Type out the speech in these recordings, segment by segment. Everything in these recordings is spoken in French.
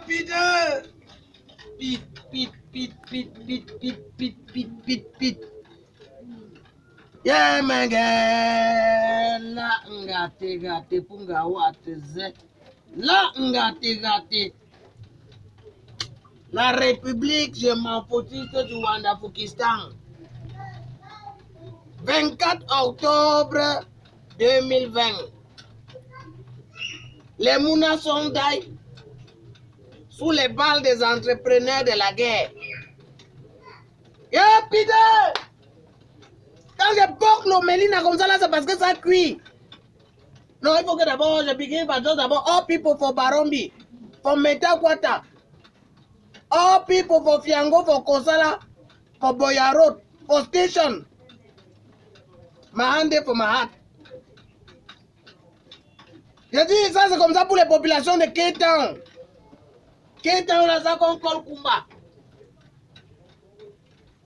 Putain. Pit, pit, pit, pit, pit, pit, pit, pit, pit, pit. Yeah, my girl. La ngate gate punga wate ze. La ngate gate. La République, je m'en foutis du Wandafukistan. 24 octobre 2020. Les Mounas sont d'ailleurs sous les balles des entrepreneurs de la guerre. Yeah, Peter! Quand je porte l'omélina comme ça, là, c'est parce que ça cuit. Non, il faut que d'abord, je begin par dire d'abord, all people for Barombi, for Metakwata, all people for Fiango, for Kosala, for Boyarot, for Station. Mahande for Mahat. Je dis, ça c'est comme ça pour les populations de Kétan. Kétan, on a ça qu'on colle Kumba.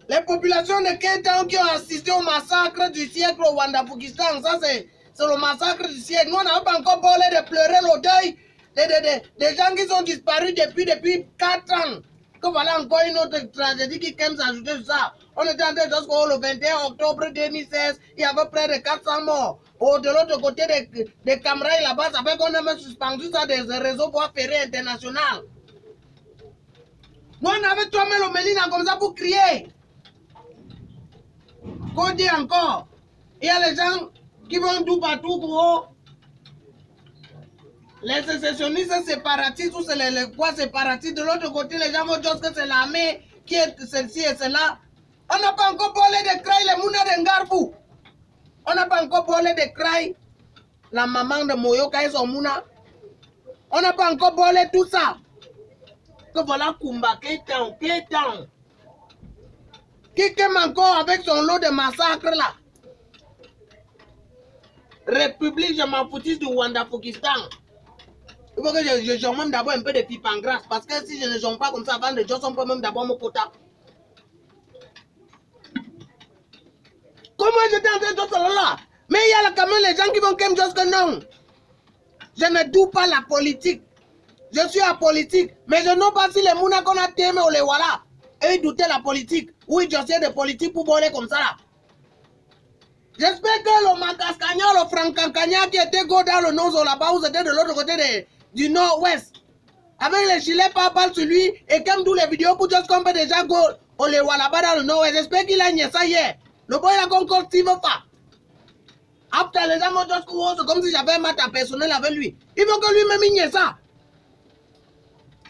Les populations de Kétan qui ont assisté au massacre du siècle au Wandafukistan, ça c'est le massacre du siècle. Nous, on n'a pas encore parlé de pleurer le deuil des gens qui sont disparus depuis 4 ans. Que voilà encore une autre tragédie qui aime s'ajouter sur ça. On était en train jusqu'au le 21 octobre 2016, il y avait près de 400 morts. De l'autre côté des Camrailles là-bas, ça fait qu'on a même suspendu ça des réseaux voies ferrées internationales. Nous, on avait tombé le Mélina comme ça pour crier. Qu'on dit encore, il y a les gens qui vont tout partout pour les sécessionnistes séparatistes ou c'est les quoi séparatistes. De l'autre côté, les gens vont dire que c'est l'armée qui est celle-ci et celle-là. On n'a pas encore parlé de Kraï, les Mouna de Ngarbou. On n'a pas encore parlé de Kraï, la maman de Moyoka et son Mouna. On n'a pas encore parlé de tout ça. Que voilà Kumba, Kétan. Qui aime encore avec son lot de massacres là. République, je m'en foutis du Wandafukistan. Il faut que je jonge même d'abord un peu de pipe en grâce. Parce que si je ne jonge pas comme ça avant de jouer, on peut même d'abord mon quota. Comment j'étais en train de dire là? Mais il y a quand même les gens qui vont quand même dire que non. Je ne doute pas la politique. Je suis apolitique. Mais je ne sais pas si les mounas qu'on a témé ou les voilà. Et ils doutaient la politique. Oui, je sais de politique pour voler comme ça là. J'espère que le Macascagna, le Francancagna qui était go dans le Nozo là-bas, où c'était de l'autre côté du nord-ouest. Avec les gilets par balles sur lui, et comme tous les vidéos pour juste qu'on peut déjà go, on les voit là-bas dans le nord-ouest. J'espère qu'il a nié ça hier. Le boy a encore Steve pas. Après les gens m'ont c'est comme si j'avais un matin personnel avec lui. Il faut que lui-même il nié ça.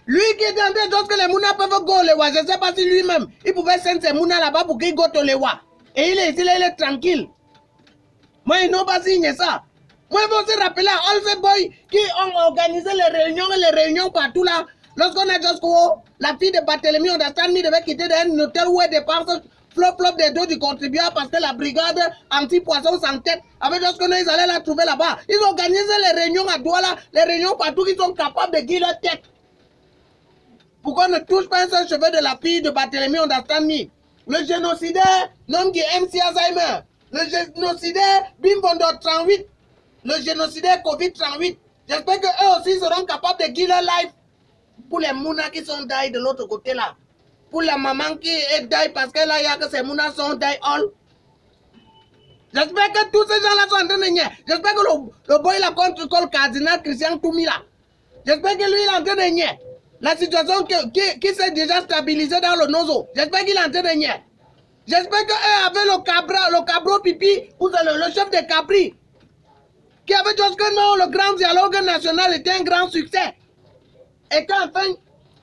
Lui qui était en train de dire que les mounas peuvent go les wa, je ne sais pas si lui-même, il pouvait sendre ses mounas là-bas pour qu'il go les wa. Et il est ici, là, il est tranquille. Moi, ils n'ont pas signé ça. Moi, il faut se rappeler à Alpha Boy qui ont organisé les réunions partout là. Lorsqu'on a jusqu'au, la fille de Barthélemy, on a devait quitter d'un hôtel où elle dépense flop des dos du contribuable parce que la brigade anti-poisson sans tête avait jusqu'au ils allaient la trouver là-bas. Ils ont organisé les réunions à Douala, les réunions partout qui sont capables de guider leur tête. Pourquoi on ne touche pas un seul cheveu de la fille de Barthélemy, on a le génocidaire, nom qui est MC Alzheimer. Le génocidaire Bimbondo 38, le génocidaire Covid-38. J'espère qu'eux aussi seront capables de guider leur life pour les mounas qui sont die de l'autre côté là. Pour la maman qui est die parce que là, il y a que ces mounas sont die all. J'espère que tous ces gens-là sont en train de nier. J'espère que le boy là contre le cardinal Christian Toumi là. J'espère que lui il est en train de nier. La situation qui s'est déjà stabilisée dans le Nozo. J'espère qu'il est en train de nier. J'espère qu'eux avaient le cabro pipi, ou le chef de Capri, qui avait dit que non, le grand dialogue national était un grand succès. Et qu'enfin,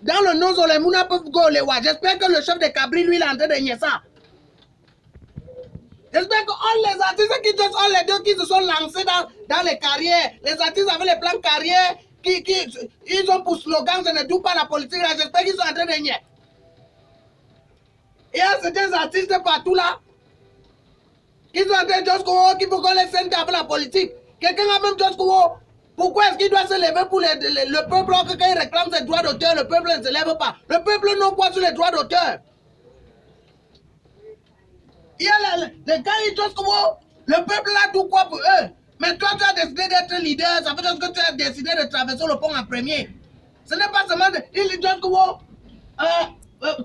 dans le Nozo, les mounas peuvent go les wa. J'espère que le chef de Capri, lui, il est en train de nier ça. J'espère que les artistes les deux qui se sont lancés dans les carrières, les artistes avec les plans carrières, ils ont pour slogan, je ne doute pas la politique, j'espère qu'ils sont en train de nier. Il y a certains artistes partout là qui sont en train de dire qu'il faut qu'on les sente avec la politique. Quelqu'un a même dit pourquoi est-ce qu'il doit se lever pour le peuple quand il réclame ses droits d'auteur, le peuple ne se lève pas. Le peuple n'a quoi sur les droits d'auteur. Il y a les gars qui disent le peuple a tout quoi pour eux. Mais toi tu as décidé d'être leader, ça veut dire que tu as décidé de traverser le pont en premier. Ce n'est pas seulement... Il dit que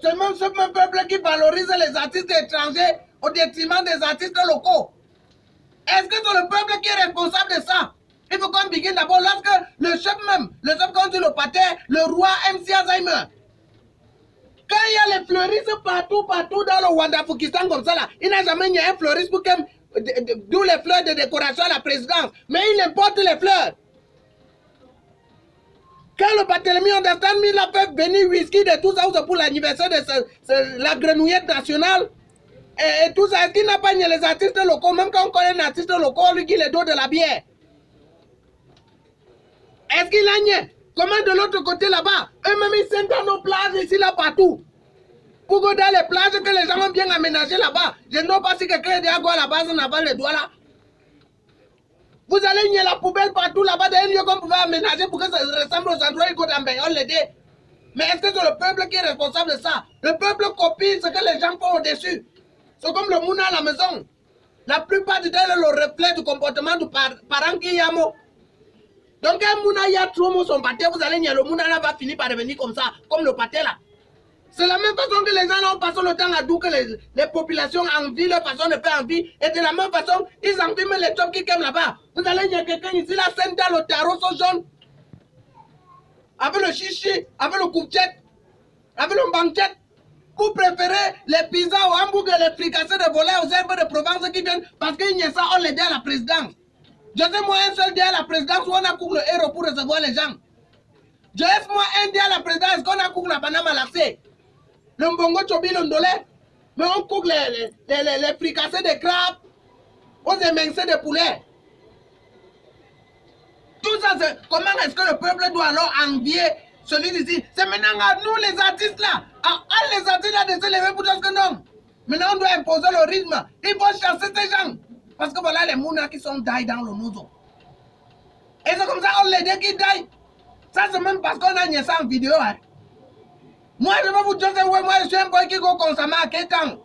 c'est même ce même peuple qui valorise les artistes étrangers au détriment des artistes locaux. Est-ce que c'est le peuple qui est responsable de ça? Il faut qu'on begin d'abord lorsque le chef même, le chef contre le pater, le roi MC Alzheimer. Quand il y a les fleuristes partout dans le Wandafukistan comme ça là, il n'a jamais eu un fleuriste pour d'où les fleurs de décoration à la présidence. Mais il importe les fleurs. Quand le Barthélemy Understand, il a fait venir whisky de tout ça pour l'anniversaire de la grenouillette nationale. Et tout ça, est-ce qu'il n'a pas nié les artistes locaux? Même quand on connaît un artiste local, lui qui le dos de la bière. Est-ce qu'il a nié? Comment de l'autre côté là-bas? Eux-mêmes ils sont dans nos plages ici là partout. Pour que dans les plages que les gens ont bien aménagées là-bas, je ne sais pas si quelqu'un est déjà à la base, on n'a pas les doigts là. Vous allez nier la poubelle partout là-bas, d'un lieu qu'on pouvait aménager pour que ça ressemble aux endroits où on l'aide. Mais est-ce que c'est le peuple qui est responsable de ça? Le peuple copie ce que les gens font au-dessus. C'est comme le mouna à la maison. La plupart du temps, c'est le reflet du comportement du parent qui y a. Donc, un mouna y a trop son pâté, vous allez nier le mouna là va finir par devenir comme ça, comme le pâté là. C'est la même façon que les gens ont passé le temps à dire que les populations envient leur façon de faire envie. Et de la même façon, ils envient même les jobs qui aiment là-bas. Vous allez nier quelqu'un ici, là, scène dans le tarot sont jaune. Avec le chichi, avec le couchette, avec le banquette. Vous préférez les pizzas aux hamburgers, les fricassés de volet aux herbes de Provence qui viennent parce qu'il y a ça, on les dit à la présidence. Je sais moi un seul dia à la présidence où on a couvert le héros pour recevoir les gens. Je laisse moi un dia à la présidence qu'on a couvert la banane à l'accès. Le mbongo chobi le ndolé. Mais on couvre les fricassés de crabes, aux émincés de poulet. Tout ça, c'est comment est-ce que le peuple doit alors envier celui d'ici? C'est maintenant à nous les artistes là, à les artistes là de se lever pour dire que non. Maintenant on doit imposer le rythme. Il faut chasser ces gens. Parce que voilà les mounas qui sont die dans le nozo. Et c'est comme ça on les dit qui die. Ça c'est même parce qu'on a nié ça en vidéo. Hein. Moi je vais vous dire que moi je suis un boy qui go consommer à Kétang.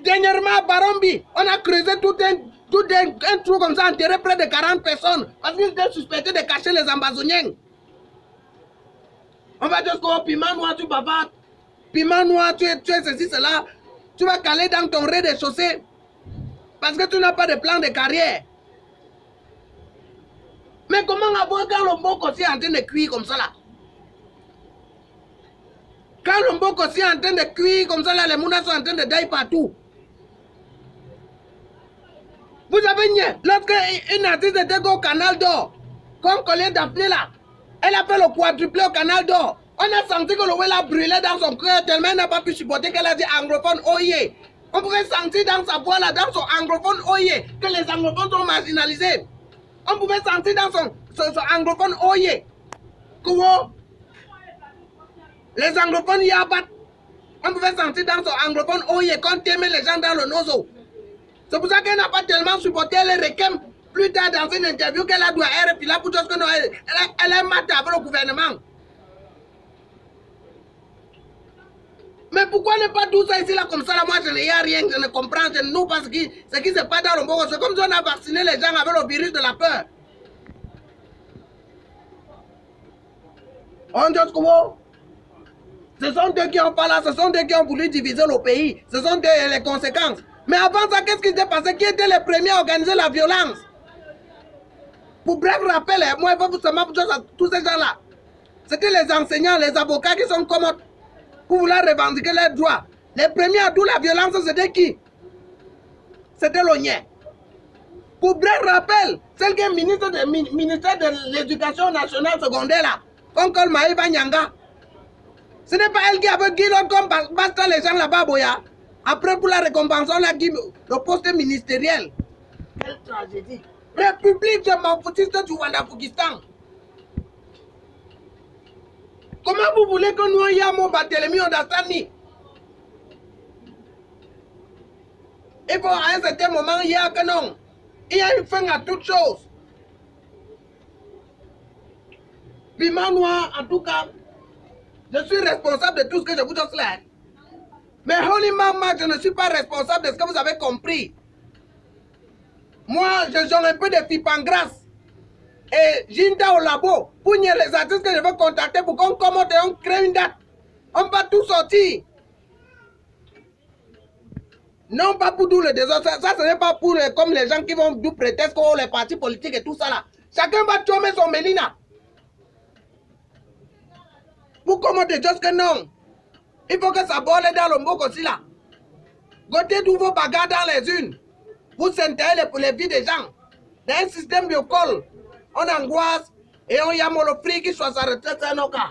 Dernièrement à Barombi, on a creusé tout un trou comme ça, enterré près de 40 personnes. Parce qu'ils étaient suspectés de cacher les Ambazoniens. On va dire que piment noir tu bavardes. Piment noir tu es ceci, cela. Tu vas caler dans ton rez-de-chaussée. Parce que tu n'as pas de plan de carrière. Mais comment avoir quand le mboko est en train de cuire comme ça là? Quand le mboko est en train de cuire comme ça là, les mounas sont en train de die partout. Vous avez nié, lorsque une artiste était au Canal d'Or, comme Collier Daphné là, elle a fait le quadruplé au Canal d'Or. On a senti que le ouel a brûlé dans son cœur tellement elle n'a pas pu supporter qu'elle a dit anglophone oye. On pouvait sentir dans sa voix là, dans son anglophone oye, que les anglophones sont marginalisés. On pouvait sentir dans son anglophone oye que les anglophones y abattent. On pouvait sentir dans son anglophone oye qu'on aimait les gens dans le nozo. C'est pour ça qu'elle n'a pas tellement supporté les requêtes plus tard dans une interview qu'elle a dû être, puis là pour dire que non, elle est maté avec le gouvernement. Mais pourquoi ne pas tout ça ici là comme ça là? Moi je n'ai rien, je ne comprends, je ne sais pas ce qui se passe dans le monde. C'est comme si on a vacciné les gens avec le virus de la peur. On dit que ce sont eux qui ont pas là, ce sont eux qui ont voulu diviser le pays. Ce sont eux les conséquences. Mais avant ça, qu'est-ce qui s'est passé? Qui étaient les premiers à organiser la violence? Pour bref rappel, moi je veux seulement pour tous ces gens-là. C'était les enseignants, les avocats qui sont commodes pour vouloir revendiquer leurs droits. Les premiers à tout la violence, c'était qui? C'était l'Ognien. Pour bref rappel, celle qui est ministre ministère de l'Éducation nationale secondaire là, Oncle Maïba Nyanga. Ce n'est pas elle qui avait dit comme basta les gens là-bas, Boya. Après, pour la récompense, on a dit le poste ministériel. Quelle tragédie. République de Mafoutiste du Wandafukistan. Comment vous voulez que nous ayons Barthélemy Understand? Il faut à un certain moment, il y a que non. Il y a une fin à toute chose. Piment noir, en tout cas, je suis responsable de tout ce que je vous dis là. Mais Holy Mama, je ne suis pas responsable de ce que vous avez compris. Moi, je jonge un peu de pipe en grâce. et Jinda au labo pour les artistes que je veux contacter pour qu'on commande et on crée une date. On va tout sortir. Non, pas pour tout le désordre. Ça ce n'est pas pour comme les gens qui vont du prétexte pour les partis politiques et tout ça là. Chacun va tomber son Mélina. Pour commander juste que non. Il faut que ça borde dans le mot aussi là. Gotez tous vos bagarres dans les unes. Vous s'intéressez pour les vies des gens. Dans un système biocol, on angoisse et on y a le prix qui soit sa retraite à nos cas.